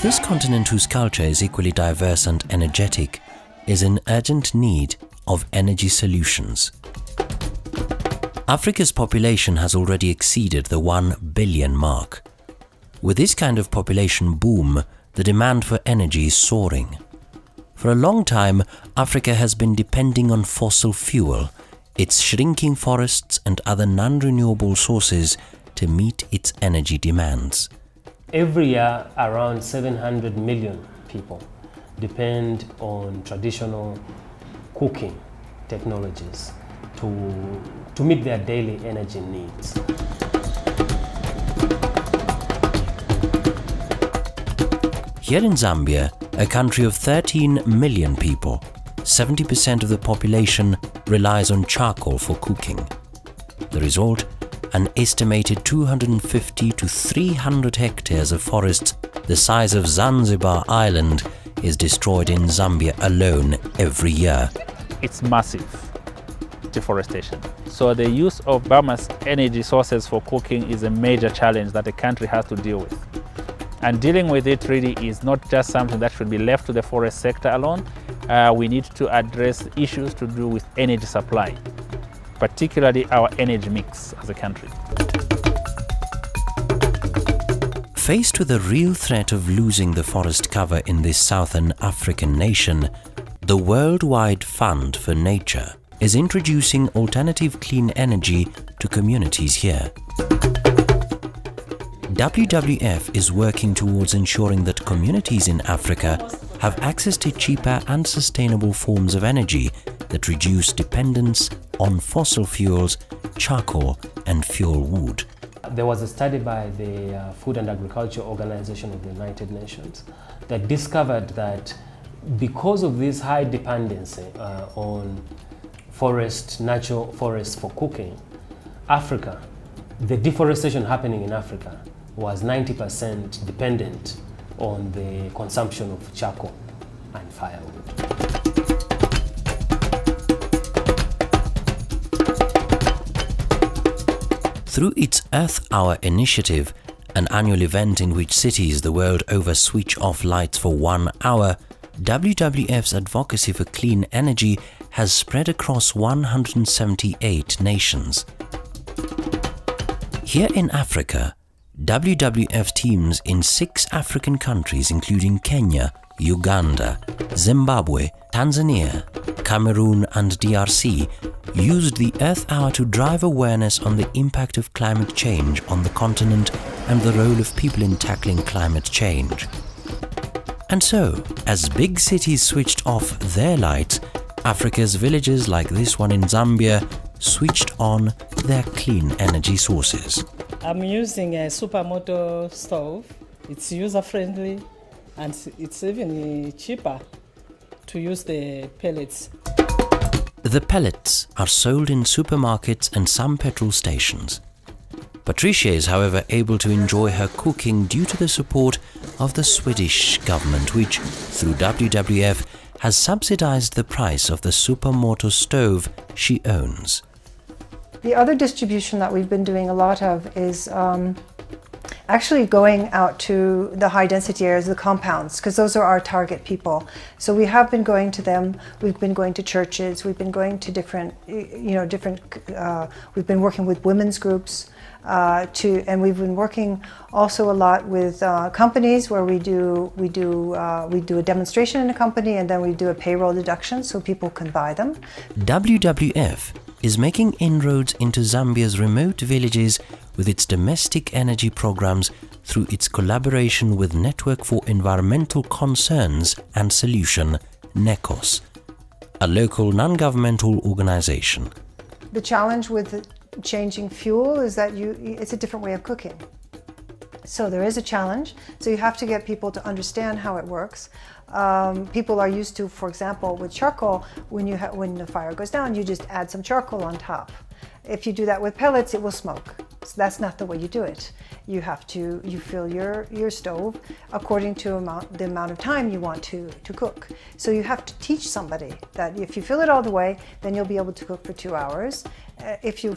This continent, whose culture is equally diverse and energetic, is in urgent need of energy solutions. Africa's population has already exceeded the 1 billion mark. With this kind of population boom, the demand for energy is soaring. For a long time, Africa has been depending on fossil fuel, its shrinking forests and other non-renewable sources to meet its energy demands. Every year, around 700 million people depend on traditional cooking technologies to meet their daily energy needs. Here in Zambia, a country of 13 million people, 70% of the population relies on charcoal for cooking. The result? An estimated 250 to 300 hectares of forests the size of Zanzibar Island is destroyed in Zambia alone every year. It's massive deforestation. So the use of biomass energy sources for cooking is a major challenge that the country has to deal with. And dealing with it really is not just something that should be left to the forest sector alone. We need to address issues to do with energy supply, particularly our energy mix as a country. Faced with the real threat of losing the forest cover in this southern African nation, the Worldwide Fund for Nature is introducing alternative clean energy to communities here. WWF is working towards ensuring that communities in Africa have access to cheaper and sustainable forms of energy that reduce dependence on fossil fuels, charcoal and fuel wood. There was a study by the Food and Agriculture Organization of the United Nations that discovered that because of this high dependency on natural forests for cooking, Africa, the deforestation happening in Africa was 90% dependent on the consumption of charcoal and firewood. Through its Earth Hour initiative, an annual event in which cities the world over switch off lights for 1 hour, WWF's advocacy for clean energy has spread across 178 nations. Here in Africa, WWF teams in 6 African countries including Kenya, Uganda, Zimbabwe, Tanzania, Cameroon and DRC used the Earth Hour to drive awareness on the impact of climate change on the continent and the role of people in tackling climate change. And so, as big cities switched off their lights, Africa's villages like this one in Zambia switched on their clean energy sources. I'm using a supermoto stove. It's user-friendly and it's even cheaper to use the pellets. The pellets are sold in supermarkets and some petrol stations. Patricia is, however, able to enjoy her cooking due to the support of the Swedish government, which, through WWF, has subsidized the price of the supermoto stove she owns. The other distribution that we've been doing a lot of is actually going out to the high density areas, the compounds, because those are our target people. So we have been going to them, we've been going to churches, we've been going to different, we've been working with women's groups, and we've been working also a lot with companies where we do a demonstration in a company and then we do a payroll deduction so people can buy them. WWF is making inroads into Zambia's remote villages with its domestic energy programs through its collaboration with Network for Environmental Concerns and Solution, NECOS, a local non-governmental organization. The challenge with changing fuel is that it's a different way of cooking. So there is a challenge. So you have to get people to understand how it works. People are used to, for example, with charcoal, when the fire goes down, you just add some charcoal on top. If you do that with pellets, it will smoke. So that's not the way you do it. You fill your stove according to the amount of time you want to cook. So you have to teach somebody that if you fill it all the way, then you'll be able to cook for 2 hours. If you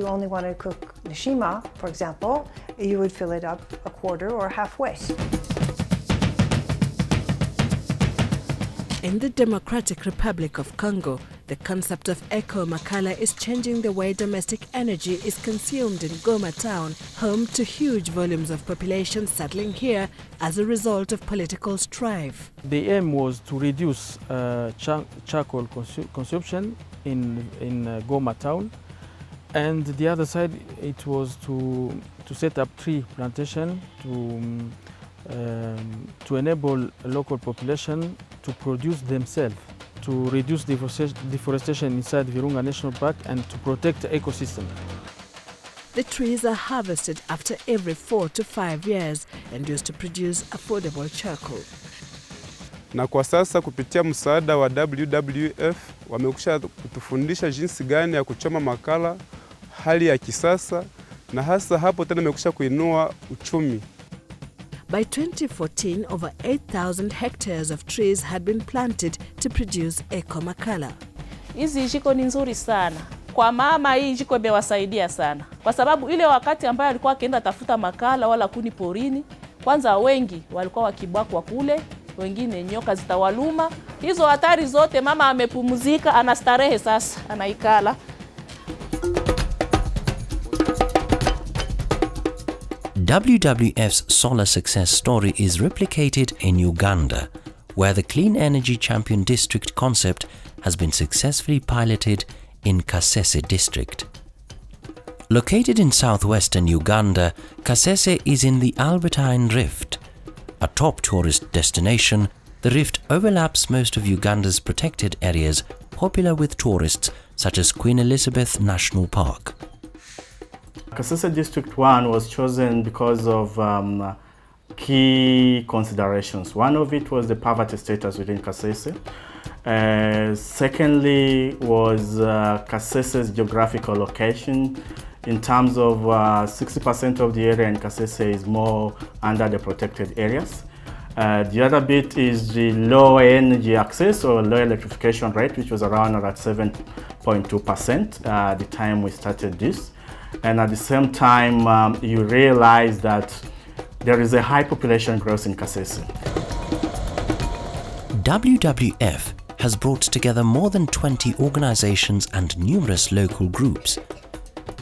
only want to cook nishima, for example, you would fill it up a quarter or halfway. In the Democratic Republic of Congo, the concept of Eco Makala is changing the way domestic energy is consumed in Goma town, home to huge volumes of population settling here as a result of political strife. The aim was to reduce charcoal consumption in Goma town, and the other side it was to set up tree plantation to enable a local population to produce themselves, to reduce deforestation inside Virunga National Park and to protect the ecosystem. The trees are harvested after every 4 to 5 years and used to produce affordable charcoal. Na kwa sasa kupitia msaada wa WWF wamekusha kutufundisha jinsi gani ya kuchoma makala hali ya kisasa, na hasa hapo tena wamekusha kuinua uchumi. By 2014, over 8,000 hectares of trees had been planted to produce Eco Makala. Hizi jiko ni nzuri sana. Kwa mama hii jiko imewasaidia sana. Kwa sababu ile wakati ambayo alikuwa akienda tafuta makala wala kuni porini, kwanza wengi walikuwa wakibakwa kule, wengine nyoka zitawaluma. Hizo hatari zote mama amepumzika, anastarehe sasa, anaikala. WWF's solar success story is replicated in Uganda, where the Clean Energy Champion District concept has been successfully piloted in Kasese district. Located in southwestern Uganda, Kasese is in the Albertine Rift. A top tourist destination, the rift overlaps most of Uganda's protected areas popular with tourists such as Queen Elizabeth National Park. Kasese District 1 was chosen because of key considerations. One of it was the poverty status within Kasese. Secondly was Kasese's geographical location. In terms of 60% of the area in Kasese is more under the protected areas. The other bit is the low energy access or low electrification rate, which was around at 7.2% at the time we started this. And at the same time, you realize that there is a high population growth in Kasese. WWF has brought together more than 20 organizations and numerous local groups.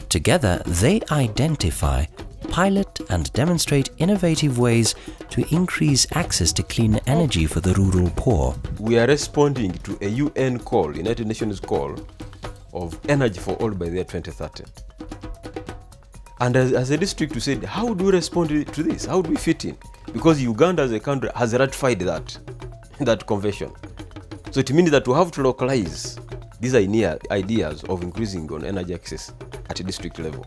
Together, they identify, pilot and demonstrate innovative ways to increase access to clean energy for the rural poor. We are responding to a UN call, United Nations call, of energy for all by the year 2030. And as a district, we said, how do we respond to this? How do we fit in? Because Uganda as a country has ratified that convention. So it means that we have to localize these ideas of increasing on energy access at a district level.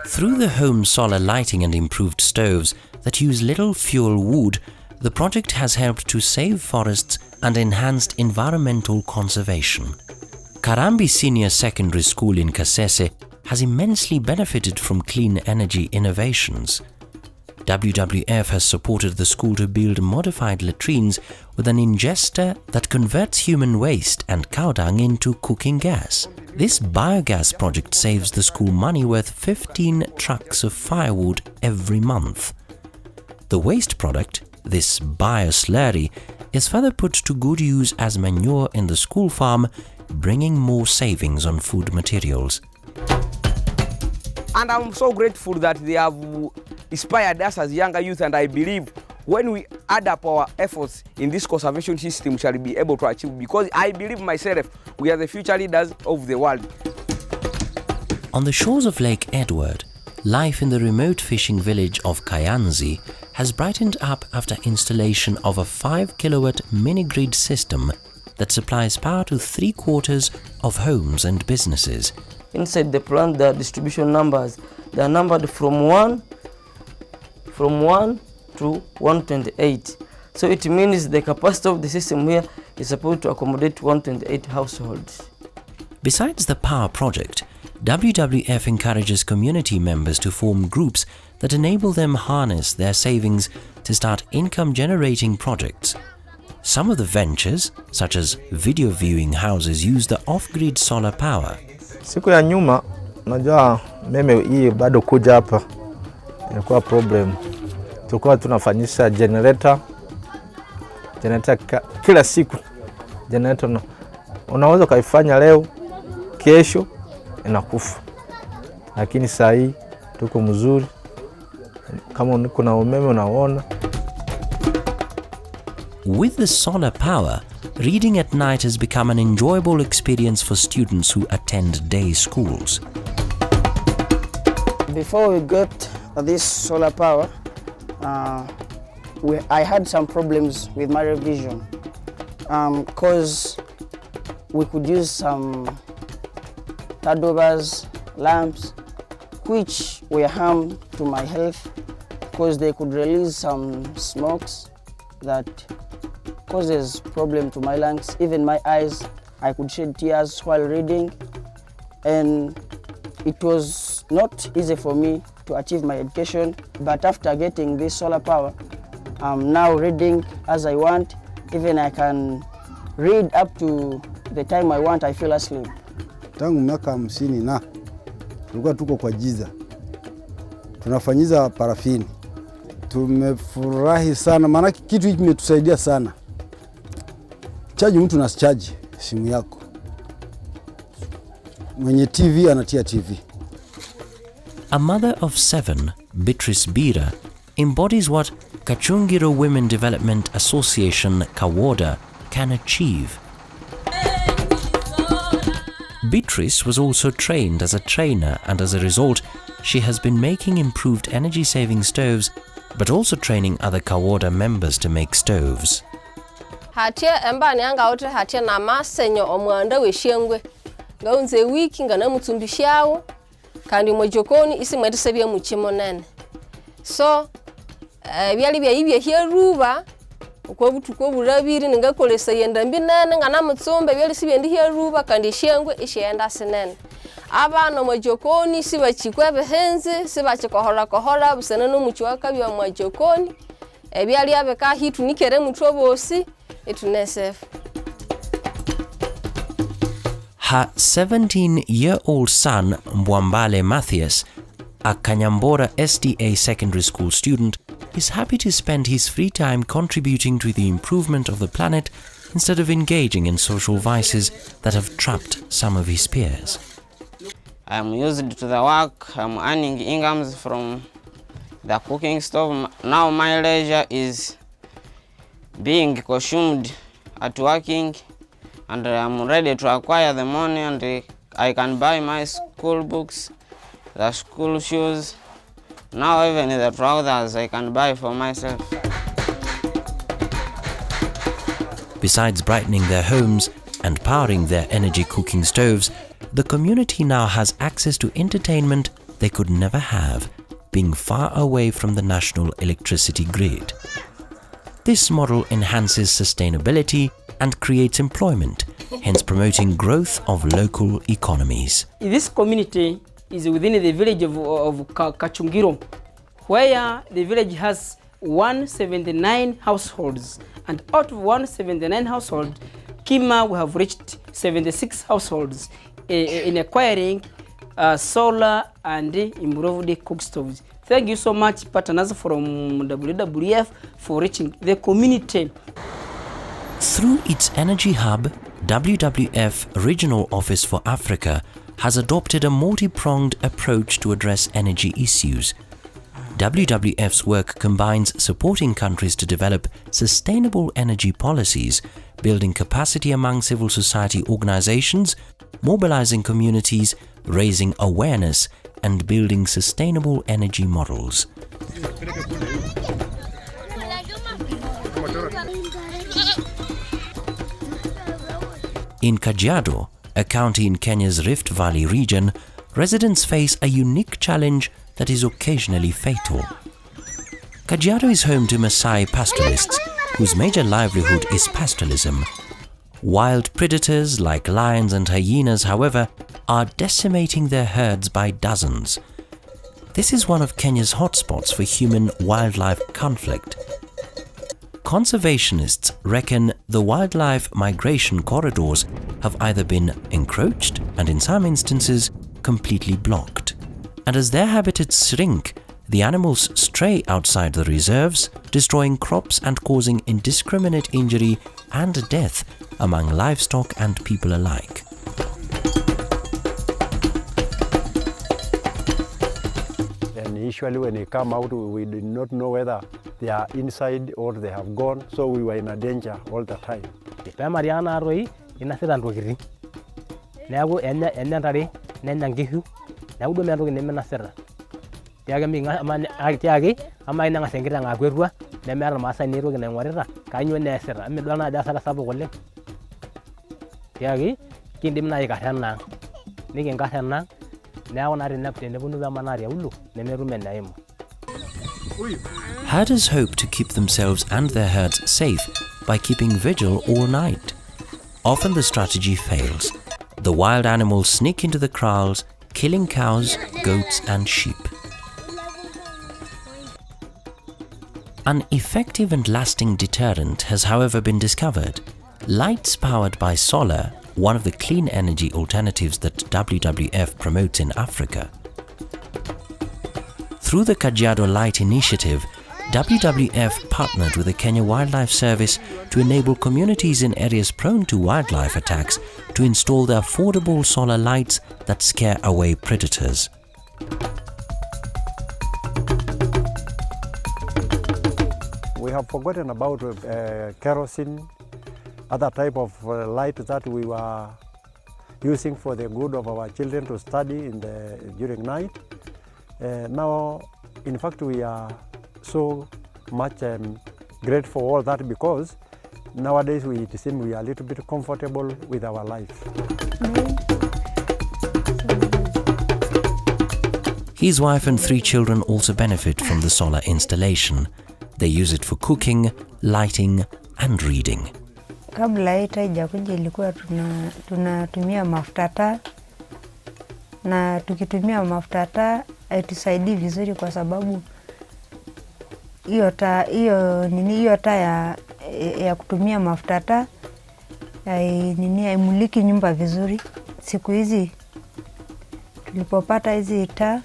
Through the home solar lighting and improved stoves that use little fuel wood, the project has helped to save forests and enhanced environmental conservation. Karambi Senior Secondary School in Kasese has immensely benefited from clean energy innovations. WWF has supported the school to build modified latrines with an ingester that converts human waste and cow dung into cooking gas. This biogas project saves the school money worth 15 trucks of firewood every month. The waste product, this bioslurry, is further put to good use as manure in the school farm, bringing more savings on food materials. And I'm so grateful that they have inspired us as younger youth, and I believe when we add up our efforts in this conservation system, we shall be able to achieve, because I believe myself, we are the future leaders of the world. On the shores of Lake Edward, life in the remote fishing village of Kayanzi has brightened up after installation of a 5-kilowatt mini-grid system that supplies power to 3/4 of homes and businesses. Inside the plant, the distribution numbers, they are numbered from 1 to 128. So it means the capacity of the system here is supposed to accommodate 128 households. Besides the power project, WWF encourages community members to form groups that enable them harness their savings to start income-generating projects. Some of the ventures, such as video viewing houses, use the off-grid solar power. Siku ya nyuma, najua meme hii bado kuja hapa ilikuwa problem. Tulikuwa tunafanyisha generator Generator kila siku. Generator unaweza kaifanya leo, kesho inakufa. Lakini saa hii tuko mzuri. Kama kuna umeme unaona. With the solar power, reading at night has become an enjoyable experience for students who attend day schools. Before we got this solar power, I had some problems with my revision because we could use some turnovers, lamps, which were harm to my health because they could release some smokes that causes problem to my lungs, even my eyes. I could shed tears while reading, and it was not easy for me to achieve my education. But after getting this solar power, I'm now reading as I want. Even I can read up to the time I want, I feel asleep. Tangu miaka 50 na tulikuwa tuko kwa giza, tunafanyiza parafini. Tumefurahi sana, maana kitu hiki kimetusaidia sana. Chaji mtu na chaji simu yako. Mwenye TV anatia TV. A mother of 7, Beatrice Bira, embodies what Kachungiro Women Development Association Kawoda can achieve. Beatrice was also trained as a trainer, and as a result, she has been making improved energy-saving stoves, but also training other Kawoda members to make stoves. Hatia embani anga ote hatia na masenyo omwanda weshengwe ngaunze wiki ngana mutsumbishawo kandi mojokoni isi mwetesebya muchimo nene so byali bya ibye hyeruba uko butuko burabiri ningakolesa yenda mbi nene ngana mutsumbe byali sibyendi hyeruba kandi shengwe ishenda sinene abana mojokoni sibachikwe behenze sibachikohola busana no muchiwaka bya mojokoni byali abeka hitu nikere mutrobosi. Her 17-year-old son, Mbwambale Matthias, a Kanyambora SDA secondary school student, is happy to spend his free time contributing to the improvement of the planet instead of engaging in social vices that have trapped some of his peers. I'm used to the work, I'm earning incomes from the cooking stove. Now my leisure is being consumed at working, and I'm ready to acquire the money, and I can buy my school books, the school shoes, now even the trousers I can buy for myself. Besides brightening their homes and powering their energy cooking stoves, the community now has access to entertainment they could never have, being far away from the national electricity grid. This model enhances sustainability and creates employment, hence promoting growth of local economies. This community is within the village of Kachungiro, where the village has 179 households, and out of 179 households, Kima we have reached 76 households in acquiring solar and improved cook stoves. Thank you so much, partners from WWF, for reaching the community. Through its energy hub, WWF Regional Office for Africa has adopted a multi-pronged approach to address energy issues. WWF's work combines supporting countries to develop sustainable energy policies, building capacity among civil society organizations, mobilizing communities, raising awareness, and building sustainable energy models. In Kajiado, a county in Kenya's Rift Valley region, residents face a unique challenge that is occasionally fatal. Kajiado is home to Maasai pastoralists, whose major livelihood is pastoralism. Wild predators like lions and hyenas, however, are decimating their herds by dozens. This is one of Kenya's hotspots for human-wildlife conflict. Conservationists reckon the wildlife migration corridors have either been encroached and in some instances completely blocked. And as their habitats shrink, the animals stray outside the reserves, destroying crops and causing indiscriminate injury and death among livestock and people alike. And usually when they come out, we did not know whether they are inside or they have gone, so we were in a danger all the time. Herders hope to keep themselves and their herds safe by keeping vigil all night. Often the strategy fails. The wild animals sneak into the kraals, killing cows, goats and sheep. An effective and lasting deterrent has however been discovered. Lights powered by solar, one of the clean energy alternatives that WWF promotes in Africa. Through the Kajiado Light Initiative, WWF partnered with the Kenya Wildlife Service to enable communities in areas prone to wildlife attacks to install the affordable solar lights that scare away predators. We have forgotten about kerosene, other type of light that we were using for the good of our children to study during night. Now, in fact, we are so much grateful for all that, because nowadays it seems we are a little bit comfortable with our life. His wife and 3 children also benefit from the solar installation. They use it for cooking, lighting and reading. Kabla haijakuja ilikuwa tunatumia mafuta taa, na tukitumia mafuta taa haitusaidii vizuri kwa sababu hiyo taa ya kutumia mafuta taa haimuliki nyumba vizuri. Siku hizi tulipopata hizi taa,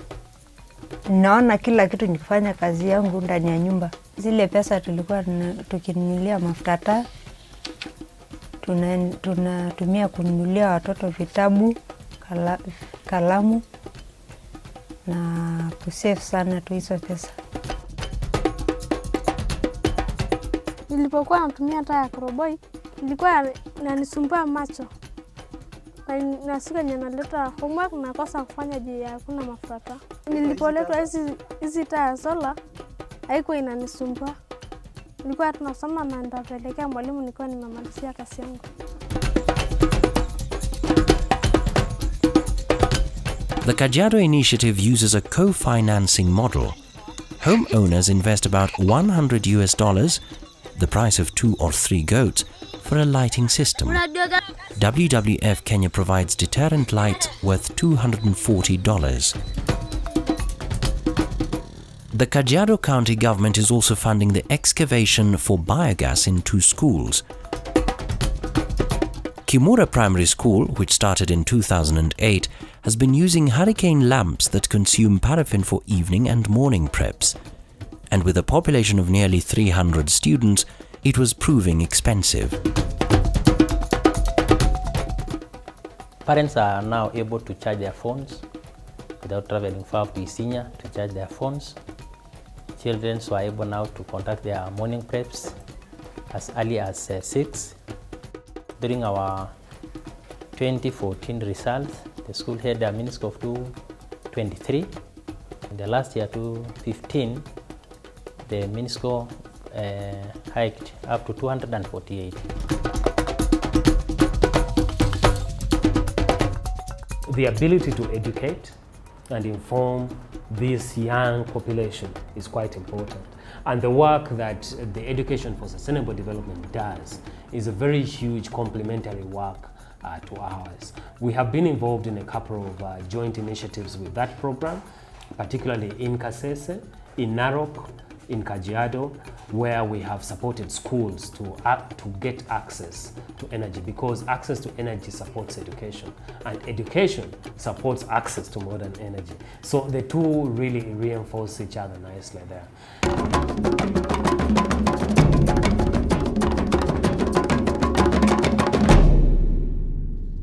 naona kila kitu nikifanya kazi yangu ndani ya nyumba. Zile pesa tulikuwa tukinunulia mafuta taa tunatumia kununulia watoto vitabu, kalamu na kusave sana tu hizo pesa. Nilipokuwa natumia taa ya koroboi, ilikuwa inanisumbua macho. Na siku yenye naleta homework nakosa kufanya juu ya hakuna mafuta taa. Nilipoletwa hizi taa ya sola haikuwa inanisumbua. Nilikuwa tunasoma na nitapelekea mwalimu nilikuwa nimemalizia kazi yangu. The Kajiado initiative uses a co-financing model. Homeowners invest about $100, the price of 2 or 3 goats, for a lighting system. WWF Kenya provides deterrent lights worth $240. The Kajiado County government is also funding the excavation for biogas in 2 schools. Kimura Primary School, which started in 2008, has been using hurricane lamps that consume paraffin for evening and morning preps. And with a population of nearly 300 students, it was proving expensive. Parents are now able to charge their phones without traveling far to Isinya to charge their phones. Children are able now to conduct their morning preps as early as 6. During our 2014 results, the school had a MINSCO of 223. In the last year, 2015, the MINSCO hiked up to 248. The ability to educate and inform this young population is quite important. And the work that the Education for Sustainable Development does is a very huge complementary work to ours. We have been involved in a couple of joint initiatives with that program, particularly in Kasese, in Narok, in Kajiado, where we have supported schools to get access to energy, because access to energy supports education, and education supports access to modern energy. So the two really reinforce each other nicely there.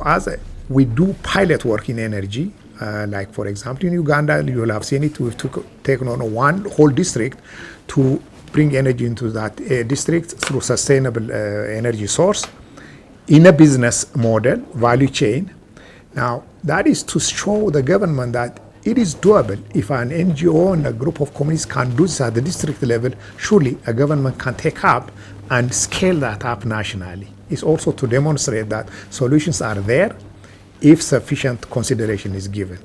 As we do pilot work in energy, like for example in Uganda, you will have seen it, we've taken on one whole district to bring energy into that district through sustainable energy source in a business model, value chain. Now, that is to show the government that it is doable. If an NGO and a group of communities can do this at the district level, surely a government can take up and scale that up nationally. It's also to demonstrate that solutions are there if sufficient consideration is given.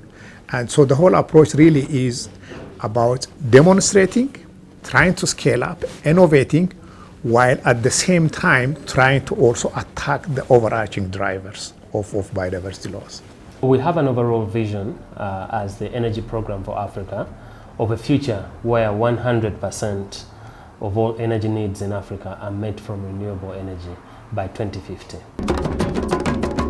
And so the whole approach really is about demonstrating, trying to scale up, innovating, while at the same time trying to also attack the overarching drivers of biodiversity loss. We have an overall vision as the Energy Program for Africa of a future where 100% of all energy needs in Africa are met from renewable energy by 2050.